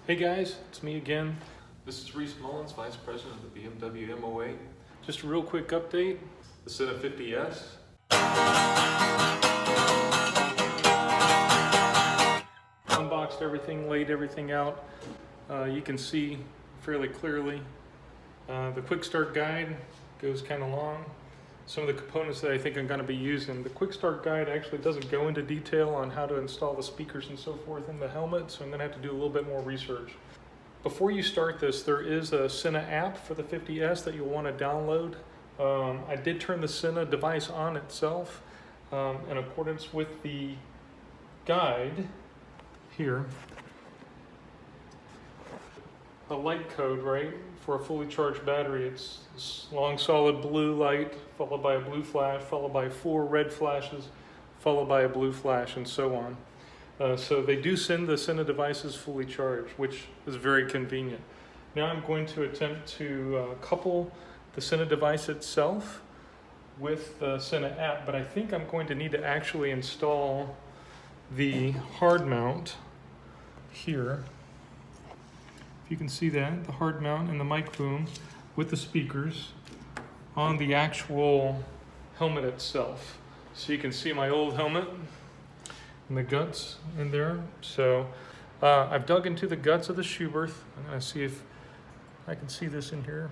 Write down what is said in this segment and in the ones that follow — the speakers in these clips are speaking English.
Hey guys, it's me again. This is Reece Mullins, Vice President of the BMW MOA. Just a real quick update. The Sena 50S. Unboxed everything, laid everything out. You can see fairly clearly. The quick start guide goes kind of long. Some of the components that I think I'm going to be using. The quick start guide actually doesn't go into detail on how to install the speakers and so forth in the helmet, so I'm going to have to do a little bit more research. Before you start this, there is a Sena app for the 50S that you'll want to download. I did turn the Sena device on itself in accordance with the guide here. A light code, right, for a fully charged battery. It's this long solid blue light, followed by a blue flash, followed by 4 red flashes, followed by a blue flash, and so on. So they do send the Sena devices fully charged, which is very convenient. Now I'm going to attempt to couple the Sena device itself with the Sena app, but I think I'm going to need to actually install the hard mount here. If you can see that, the hard mount and the mic boom with the speakers on the actual helmet itself. So you can see my old helmet and the guts in there. So I've dug into the guts of the shoe berth. I'm gonna see if I can see this in here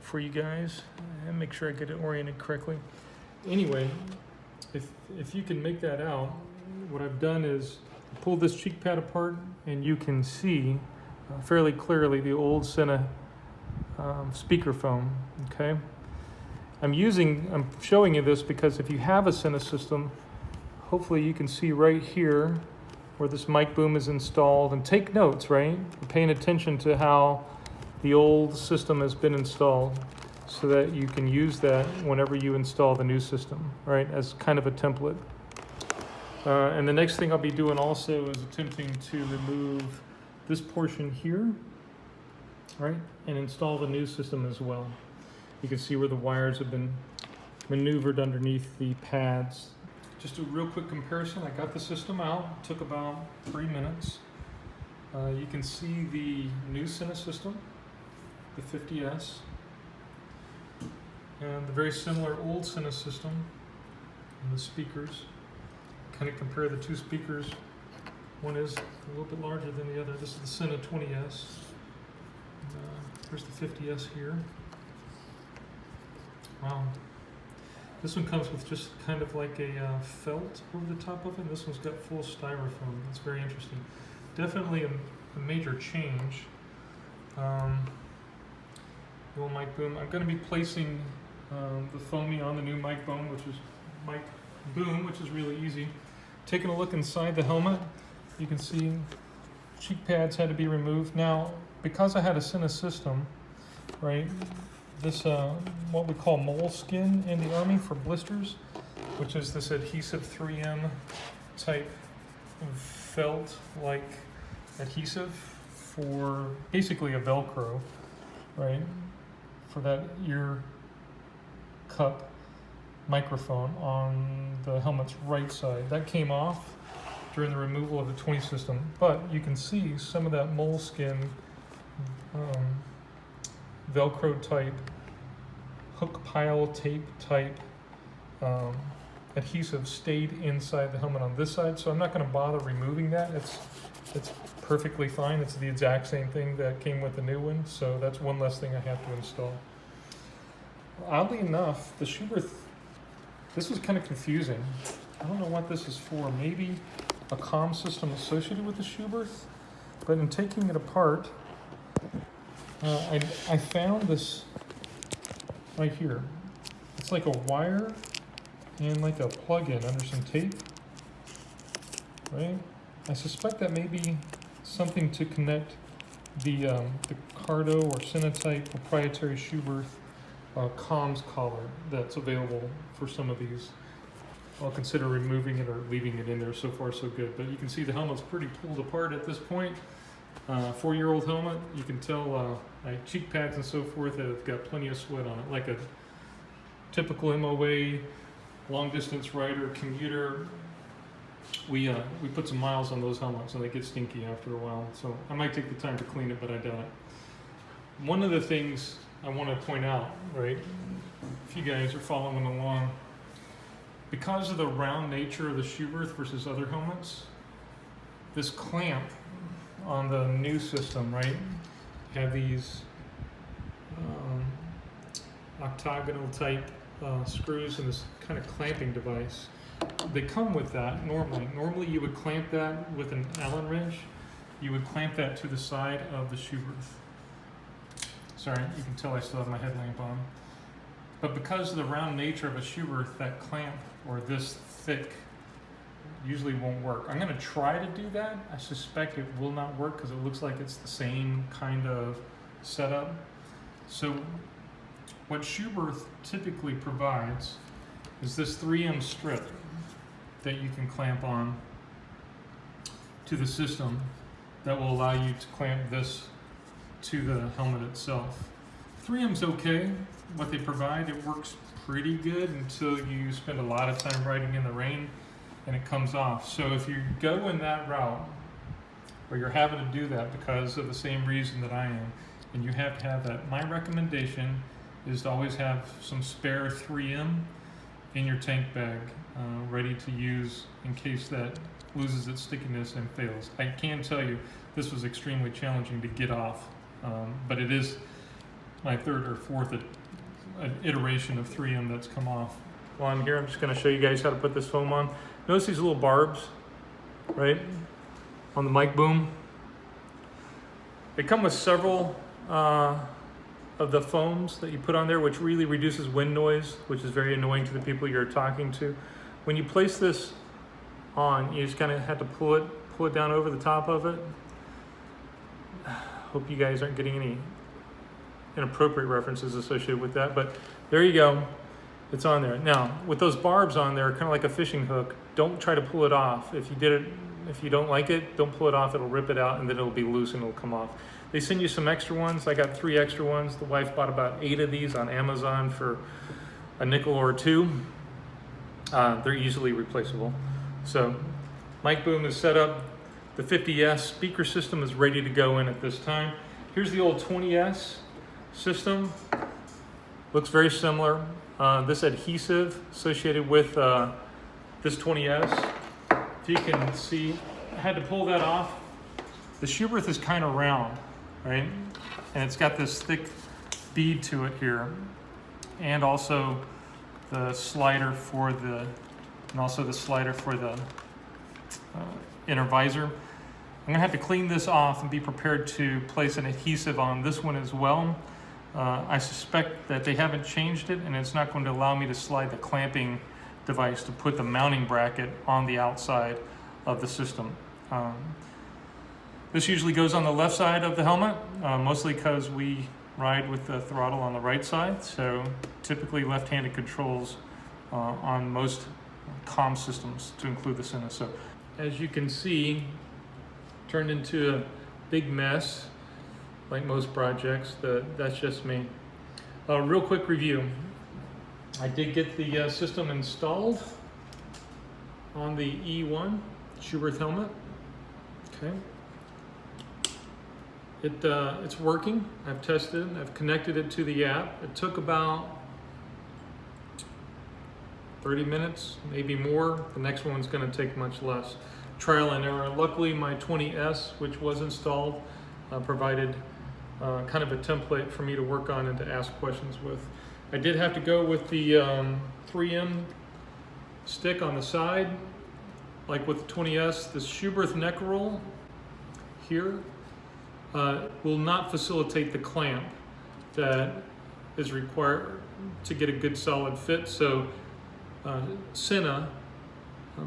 for you guys and make sure I get it oriented correctly. Anyway, if you can make that out, what I've done is pull this cheek pad apart and you can see fairly clearly the old Sena speakerphone, okay? I'm showing you this because if you have a Sena system, hopefully you can see right here where this mic boom is installed, and take notes, right? Paying attention to how the old system has been installed so that you can use that whenever you install the new system, right? As kind of a template. And the next thing I'll be doing also is attempting to remove this portion here, right, and install the new system as well. You can see where the wires have been maneuvered underneath the pads. Just a real quick comparison. I got the system out, it took about 3 minutes. You can see the new Sena system, the 50S, and the very similar old Sena system and the speakers. Kind of compare the two speakers. One is a little bit larger than the other. This is the Sena 20S. Here's the 50S here. Wow. This one comes with just kind of like a felt over the top of it. This one's got full styrofoam. It's very interesting. Definitely a major change. The old mic boom. I'm going to be placing the foamy on the new mic boom, which is really easy. Taking a look inside the helmet, you can see cheek pads had to be removed. Now, because I had a Sena system, right, this what we call moleskin in the Army for blisters, which is this adhesive 3M type felt-like adhesive for basically a Velcro, right, for that ear cup microphone on the helmet's right side. That came off during the removal of the 20 system, but you can see some of that moleskin Velcro type, hook pile tape type adhesive stayed inside the helmet on this side, so I'm not going to bother removing that. It's perfectly fine. It's the exact same thing that came with the new one, so that's one less thing I have to install. Oddly enough, the shoe berth, this was kind of confusing. I don't know what this is for. Maybe a comm system associated with the shoe berth, but in taking it apart, I found this right here. It's like a wire and like a plug-in under some tape, right? I suspect that may be something to connect the Cardo or Sena type proprietary shoe berth comms collar that's available for some of these. I'll consider removing it or leaving it in there. So far so good, but you can see the helmet's pretty pulled apart at this point. 4-year-old helmet, you can tell my cheek pads and so forth have got plenty of sweat on it, like a typical MOA long distance rider commuter we put some miles on those helmets and they get stinky after a while. So I might take the time to clean it, but I doubt it. One of the things I want to point out, right, if you guys are following along, because of the round nature of the Schuberth versus other helmets, this clamp on the new system, right, have these octagonal type screws and this kind of clamping device. They come with that normally. Normally you would clamp that with an Allen wrench. You would clamp that to the side of the Schuberth. Sorry, you can tell I still have my headlamp on. But because of the round nature of a Schuberth, that clamp or this thick usually won't work. I'm going to try to do that. I suspect it will not work because it looks like it's the same kind of setup. So what Schuberth typically provides is this 3M strip that you can clamp on to the system that will allow you to clamp this to the helmet itself. 3M's okay, what they provide. It works pretty good until you spend a lot of time riding in the rain and it comes off. So if you go in that route, or you're having to do that because of the same reason that I am, and you have to have that, my recommendation is to always have some spare 3M in your tank bag, ready to use in case that loses its stickiness and fails. I can tell you this was extremely challenging to get off, but it is my third or fourth iteration of 3M that's come off. While I'm here, I'm just going to show you guys how to put this foam on. Notice these little barbs, right, on the mic boom. They come with several of the foams that you put on there, which really reduces wind noise, which is very annoying to the people you're talking to. When you place this on, you just kind of have to pull it down over the top of it. Hope you guys aren't getting any inappropriate references associated with that, but there you go. It's on there. Now, with those barbs on there, kind of like a fishing hook, don't try to pull it off. If you don't like it, don't pull it off. It'll rip it out and then it'll be loose and it'll come off. They send you some extra ones. I got 3 extra ones. The wife bought about 8 of these on Amazon for a nickel or 2. They're easily replaceable. So, mic boom is set up. The 50S speaker system is ready to go in at this time. Here's the old 20S system. Looks very similar. This adhesive associated with this 20S, if you can see, I had to pull that off. The Schuberth is kind of round, right? And it's got this thick bead to it here, and also the slider for the, inner visor. I'm gonna have to clean this off and be prepared to place an adhesive on this one as well. I suspect that they haven't changed it, and it's not going to allow me to slide the clamping device to put the mounting bracket on the outside of the system. This usually goes on the left side of the helmet, mostly because we ride with the throttle on the right side, so typically left-handed controls on most comm systems, to include the Sena. So as you can see, turned into a big mess. Like most projects, that's just me. Real quick review. I did get the system installed on the E1 Schuberth helmet. Okay. It's working. I've tested it. I've connected it to the app. It took about 30 minutes, maybe more. The next one's going to take much less. Trial and error. Luckily, my 20S, which was installed, provided kind of a template for me to work on and to ask questions with. I did have to go with the 3M stick on the side, like with the 20S. The Schuberth neck roll here will not facilitate the clamp that is required to get a good solid fit. So Sena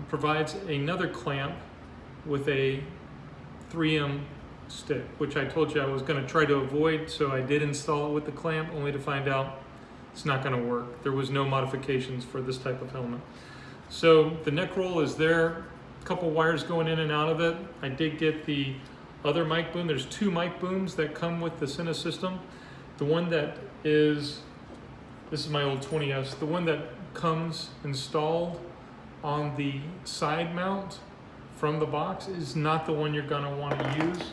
provides another clamp with a 3M stick, which I told you I was going to try to avoid, so I did install it with the clamp, only to find out it's not going to work. There was no modifications for this type of helmet. So the neck roll is there, a couple wires going in and out of it. I did get the other mic boom. There's 2 mic booms that come with the Sena system. The one that is, this is my old 20S, the one that comes installed on the side mount from the box is not the one you're going to want to use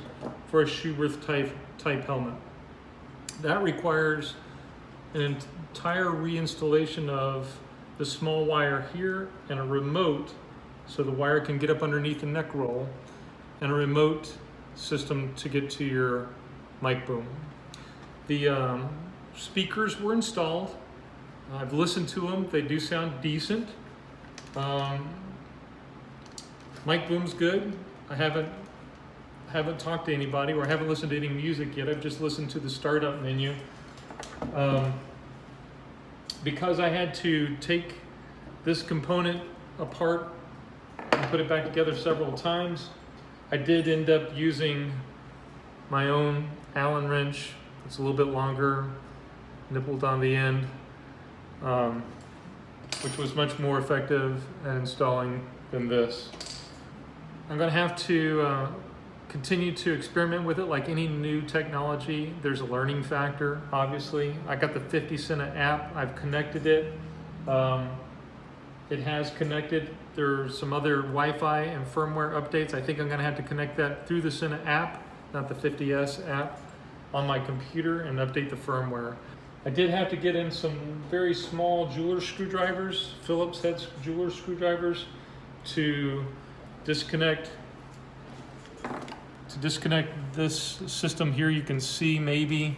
for a Schuberth type helmet. That requires an entire reinstallation of the small wire here and a remote so the wire can get up underneath the neck roll, and a remote system to get to your mic boom. The speakers were installed. I've listened to them. They do sound decent. Mic boom's good. I haven't talked to anybody, or I haven't listened to any music yet. I've just listened to the startup menu. Because I had to take this component apart and put it back together several times, I did end up using my own Allen wrench. It's a little bit longer, nippled on the end, which was much more effective at installing than this. I'm going to have to continue to experiment with it. Like any new technology, there's a learning factor, obviously. I got the 50 Sena app. I've connected it. It has connected. There's some other Wi-Fi and firmware updates. I think I'm going to have to connect that through the Sena app, not the 50S app, on my computer and update the firmware. I did have to get in some very small jeweler's screwdrivers, Phillips head jeweler's screwdrivers, to disconnect this system here. You can see maybe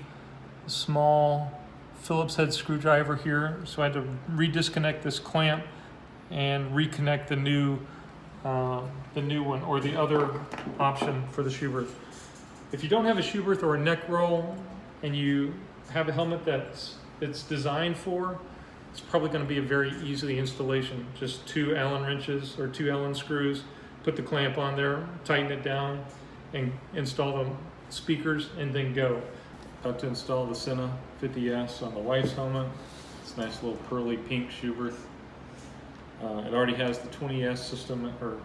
a small Phillips head screwdriver here. So I had to redisconnect this clamp and reconnect the new one, or the other option for the Schuberth. If you don't have a Schuberth or a neck roll and you have a helmet it's designed for, it's probably going to be a very easy installation. Just 2 Allen wrenches or 2 Allen screws, put the clamp on there, tighten it down, and install the speakers, and then go. About to install the Sena 50S on the wife's helmet. It's a nice little pearly pink Schuberth. It already has the 20S system, or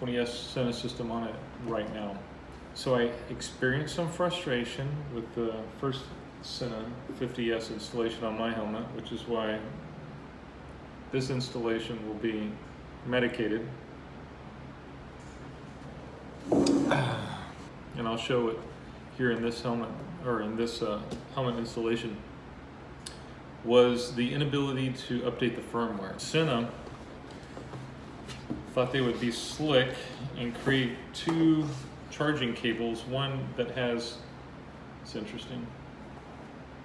20S Sena system on it right now. So I experienced some frustration with the first Sena 50S installation on my helmet, which is why this installation will be medicated. And I'll show it here in this helmet, or in this helmet installation, was the inability to update the firmware. Sena thought they would be slick and create 2 charging cables, one that has, it's interesting,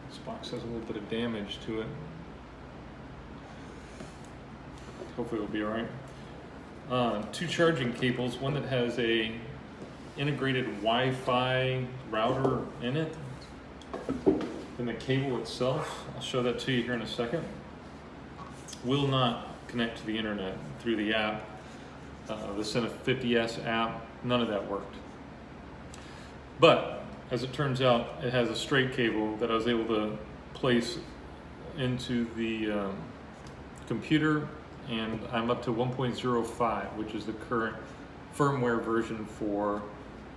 this box has a little bit of damage to it. Hopefully it'll be all right. 2 charging cables, one that has a integrated Wi-Fi router in it, then the cable itself, I'll show that to you here in a second, will not connect to the internet through the app. The Sena 50S app, none of that worked. But as it turns out, it has a straight cable that I was able to place into the computer, and I'm up to 1.05, which is the current firmware version for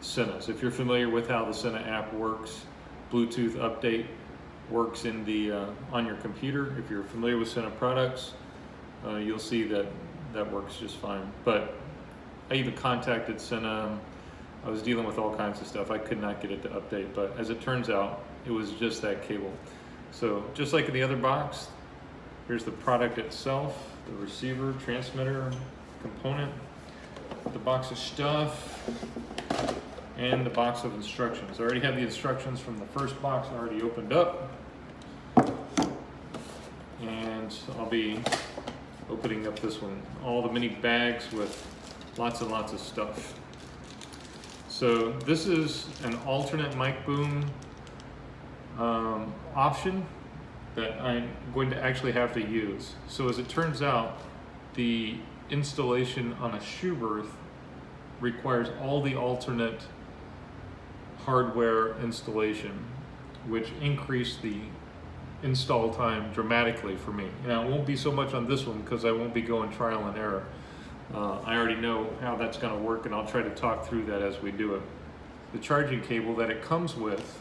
Sena. So if you're familiar with how the Sena app works, Bluetooth update works in the on your computer. If you're familiar with Sena products, you'll see that that works just fine. But I even contacted Sena. I was dealing with all kinds of stuff. I could not get it to update, but as it turns out, it was just that cable. So just like in the other box, here's the product itself, the receiver, transmitter, component, the box of stuff, and the box of instructions. I already have the instructions from the first box already opened up, and I'll be opening up this one. All the mini bags with lots and lots of stuff. So this is an alternate mic boom option that I'm going to actually have to use. So as it turns out, the installation on a Schuberth requires all the alternate hardware installation, which increased the install time dramatically for me. Now it won't be so much on this one because I won't be going trial and error. I already know how that's going to work, and I'll try to talk through that as we do it. The charging cable that it comes with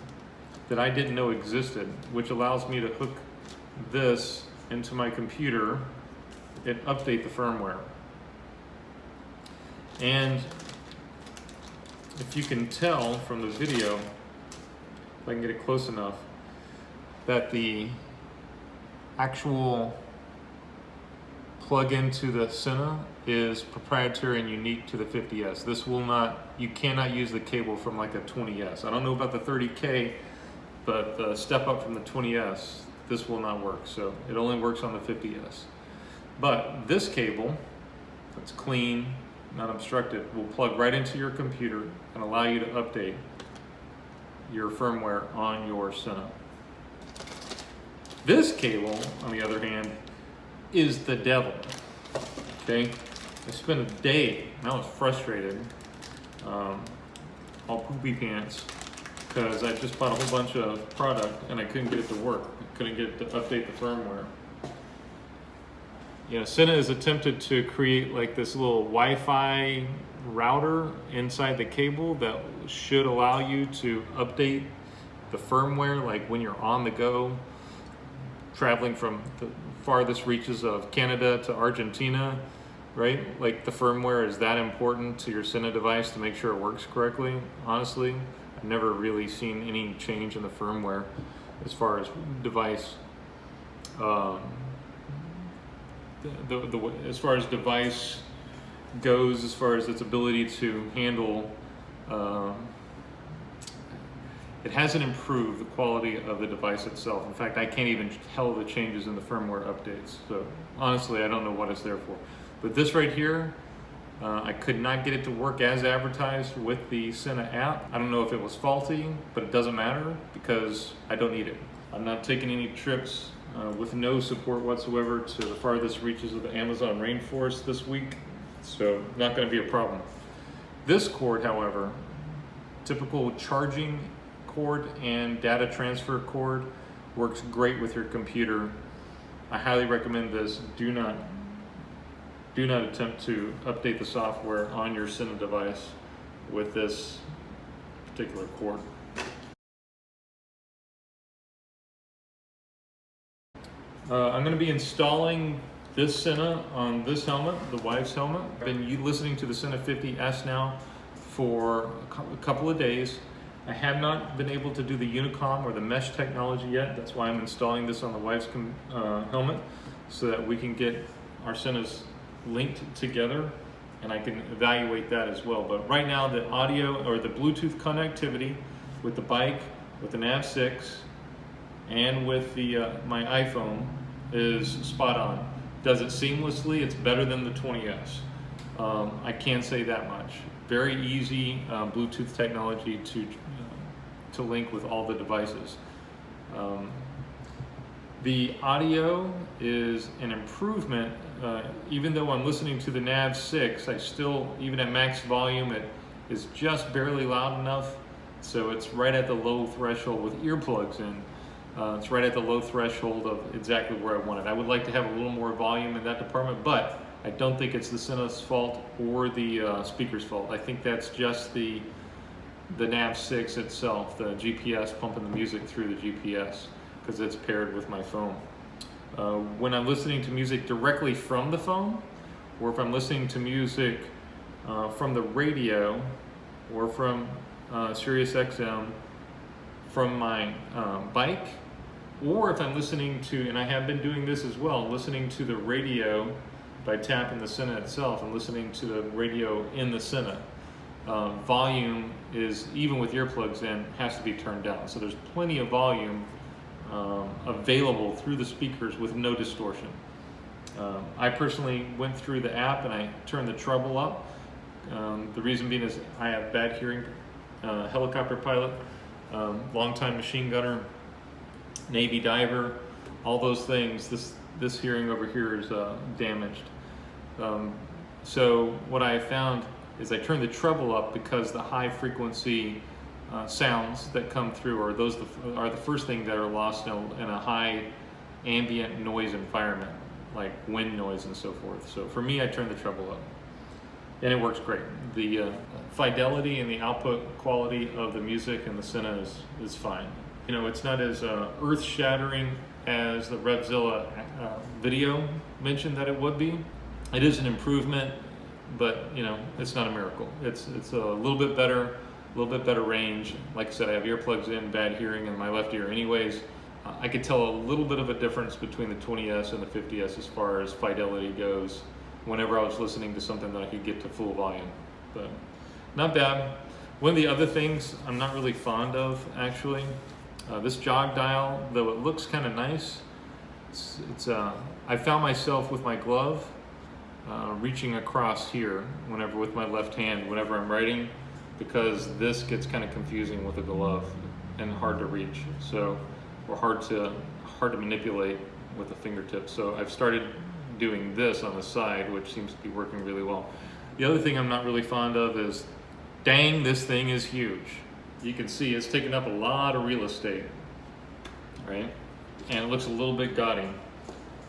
that I didn't know existed, which allows me to hook this into my computer and update the firmware. And if you can tell from the video, if I can get it close enough, that the actual plug into the Sena is proprietary and unique to the 50S. This will not, you cannot use the cable from like a 20S. I don't know about the 30K, but the step up from the 20S, this will not work. So it only works on the 50S. But this cable, that's clean, not obstructed, will plug right into your computer and allow you to update your firmware on your Sena. This cable, on the other hand, is the devil. Okay, I spent a day and I was frustrated, all poopy pants, because I just bought a whole bunch of product and I couldn't get it to work. I couldn't get it to update the firmware. You know, Sena has attempted to create like this little Wi-Fi router inside the cable that should allow you to update the firmware, like when you're on the go, traveling from the farthest reaches of Canada to Argentina, right? Like the firmware is that important to your Sena device to make sure it works correctly. Honestly, I've never really seen any change in the firmware as far as device, as far as device goes, as far as its ability to handle, it hasn't improved the quality of the device itself. In fact, I can't even tell the changes in the firmware updates. So honestly, I don't know what it's there for. But this right here, I could not get it to work as advertised with the Sena app. I don't know if it was faulty, but it doesn't matter because I don't need it. I'm not taking any trips with no support whatsoever to the farthest reaches of the Amazon rainforest this week, so not going to be a problem. This cord, however, typical charging cord and data transfer cord, works great with your computer. I highly recommend this. Do not attempt to update the software on your Sena device with this particular cord. I'm going to be installing this Sena on this helmet, the wife's helmet. I've been listening to the Sena 50S now for a couple of days. I have not been able to do the Unicom or the mesh technology yet. That's why I'm installing this on the wife's helmet, so that we can get our Senas linked together and I can evaluate that as well. But right now, the audio or the Bluetooth connectivity with the bike, with the Nav 6, and with the my iPhone is spot on. Does it seamlessly? It's better than the 20S. I can't say that much. Very easy Bluetooth technology to link with all the devices. The audio is an improvement. Even though I'm listening to the Nav 6, I still, even at max volume, it is just barely loud enough. So it's right at the low threshold with earplugs in. It's right at the low threshold of exactly where I want it. I would like to have a little more volume in that department, but I don't think it's the Sena's fault or the speaker's fault. I think that's just the Nav 6 itself, the GPS pumping the music through the GPS, because it's paired with my phone. When I'm listening to music directly from the phone, or if I'm listening to music from the radio, or from Sirius XM from my bike, or if I'm listening to, and I have been doing this as well, listening to the radio by tapping the Sena itself and listening to the radio in the Sena. Volume is, even with earplugs in, has to be turned down. So there's plenty of volume available through the speakers with no distortion. I personally went through the app and I turned the treble up. The reason being is I have bad hearing, helicopter pilot, longtime machine gunner, Navy diver, all those things. This hearing over here is damaged. So what I found is I turned the treble up because the high frequency sounds that come through are the first thing that are lost in a high ambient noise environment, like wind noise and so forth. So for me, I turned the treble up, and it works great. The fidelity and the output quality of the music and the Sena is fine. You know, it's not as earth-shattering as the Revzilla video mentioned that it would be. It is an improvement, but you know, it's not a miracle. It's a little bit better a little bit better range. Like I said, I have earplugs in, bad hearing in my left ear anyways. I could tell a little bit of a difference between the 20S and the 50S as far as fidelity goes whenever I was listening to something that I could get to full volume, but not bad. One of the other things I'm not really fond of, actually, this jog dial, though it looks kind of nice, I found myself with my glove reaching across here whenever with my left hand whenever I'm writing, because this gets kind of confusing with a glove and hard to reach, so or hard to manipulate with the fingertips. So I've started doing this on the side, which seems to be working really well. The other thing I'm not really fond of is, dang, this thing is huge. You can see it's taking up a lot of real estate, right? And it looks a little bit gaudy,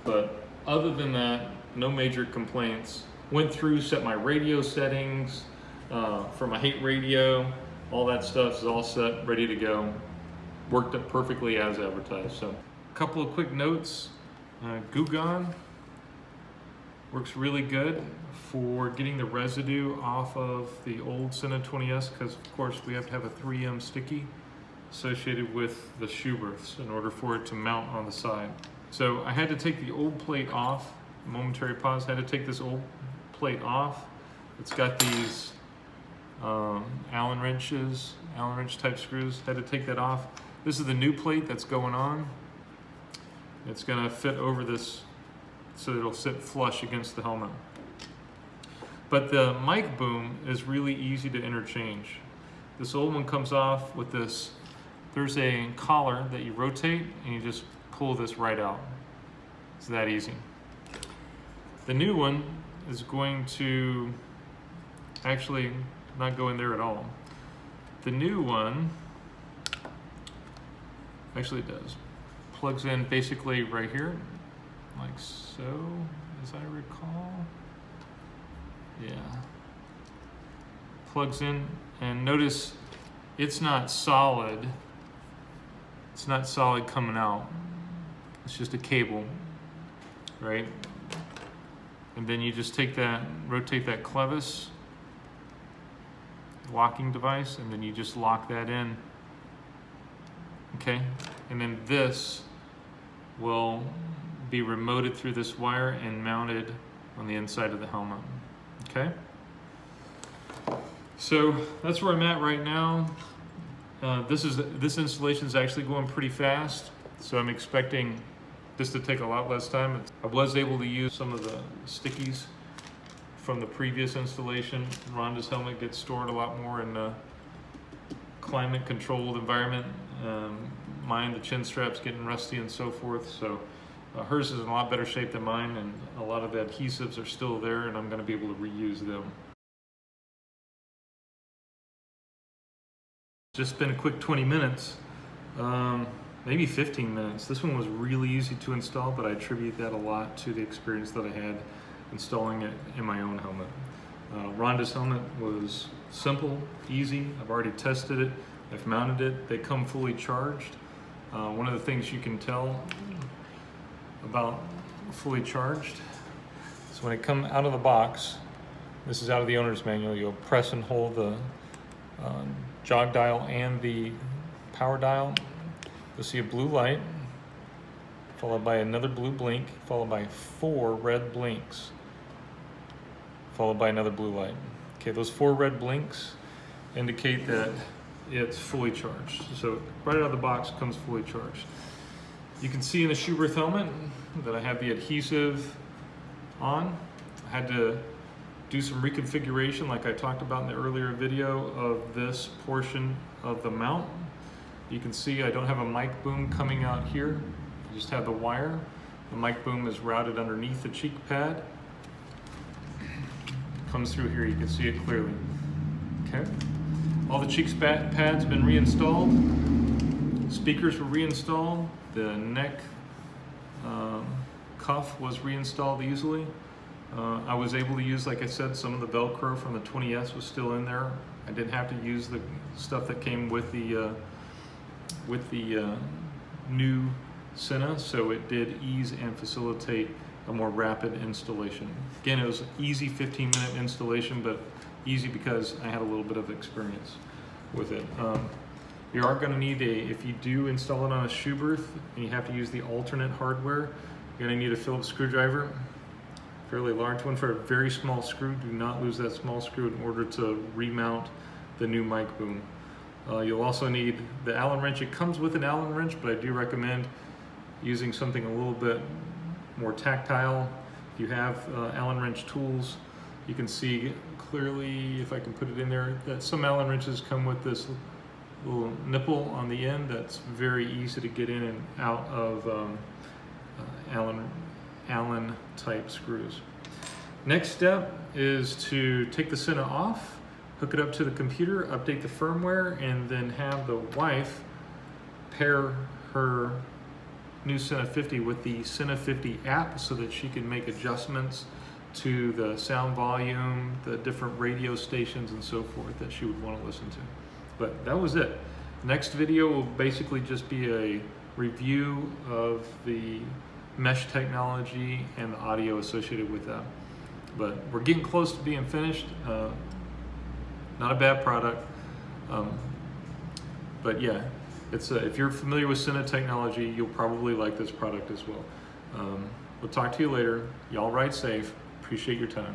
but other than that, no major complaints. Went through, set my radio settings for my hate radio, all that stuff is all set, ready to go. Worked up perfectly as advertised. So a couple of quick notes. Goo Gone works really good for getting the residue off of the old Sena 20S, because of course we have to have a 3M sticky associated with the shoe berths in order for it to mount on the side. So I had to take the old plate off, momentary pause, had to take this old plate off. It's got these Allen wrench type screws, had to take that off. This is the new plate that's going on. It's gonna fit over this so it'll sit flush against the helmet. But the mic boom is really easy to interchange. This old one comes off with this, there's a collar that you rotate and you just pull this right out. It's that easy. The new one is going to actually not go in there at all. The new one, actually it does. Plugs in basically right here, like so, as I recall. Yeah. Plugs in, and notice it's not solid. It's not solid coming out. It's just a cable, right? And then you just take that, rotate that clevis locking device, and then you just lock that in. Okay, and then this will be remoted through this wire and mounted on the inside of the helmet. Okay, so that's where I'm at right now. This installation is actually going pretty fast, so I'm expecting this to take a lot less time. I was able to use some of the stickies from the previous installation. Rhonda's helmet gets stored a lot more in a climate controlled environment. Mine, the chin strap's getting rusty and so forth, so hers is in a lot better shape than mine, and a lot of the adhesives are still there, and I'm going to be able to reuse them. Just been a quick 20 minutes, maybe 15 minutes. This one was really easy to install, but I attribute that a lot to the experience that I had installing it in my own helmet. Rhonda's helmet was simple, easy. I've already tested it. I've mounted it. They come fully charged. One of the things you can tell about fully charged is when it comes out of the box, this is out of the owner's manual, you'll press and hold the jog dial and the power dial. You'll see a blue light, followed by another blue blink, followed by 4 red blinks, followed by another blue light. Okay, those 4 red blinks indicate that it's fully charged. So right out of the box it comes fully charged. You can see in the shoe berth helmet that I have the adhesive on. I had to do some reconfiguration like I talked about in the earlier video of this portion of the mount. You can see I don't have a mic boom coming out here. I just have the wire. The mic boom is routed underneath the cheek pad. Comes through here, you can see it clearly. Okay. All the cheek pads been reinstalled. Speakers were reinstalled. The neck cuff was reinstalled easily. I was able to use, like I said, some of the Velcro from the 20S was still in there. I didn't have to use the stuff that came with the new Sena, so it did ease and facilitate a more rapid installation. Again, it was an easy 15-minute installation, but easy because I had a little bit of experience. with it. You are going to need if you do install it on a Schuberth and you have to use the alternate hardware, you're going to need a Phillips screwdriver, fairly large one for a very small screw. Do not lose that small screw in order to remount the new mic boom. You'll also need the Allen wrench. It comes with an Allen wrench, but I do recommend using something a little bit more tactile. If you have Allen wrench tools, you can see clearly, if I can put it in there, that some Allen wrenches come with this little nipple on the end that's very easy to get in and out of Allen type screws. Next step is to take the Sena off, hook it up to the computer, update the firmware, and then have the wife pair her new Sena 50 with the Sena 50 app so that she can make adjustments to the sound volume, the different radio stations and so forth that she would want to listen to. But that was it. Next video will basically just be a review of the mesh technology and the audio associated with that. But we're getting close to being finished. Not a bad product. But yeah, it's if you're familiar with Sena technology, you'll probably like this product as well. We'll talk to you later. Y'all ride safe. Appreciate your time.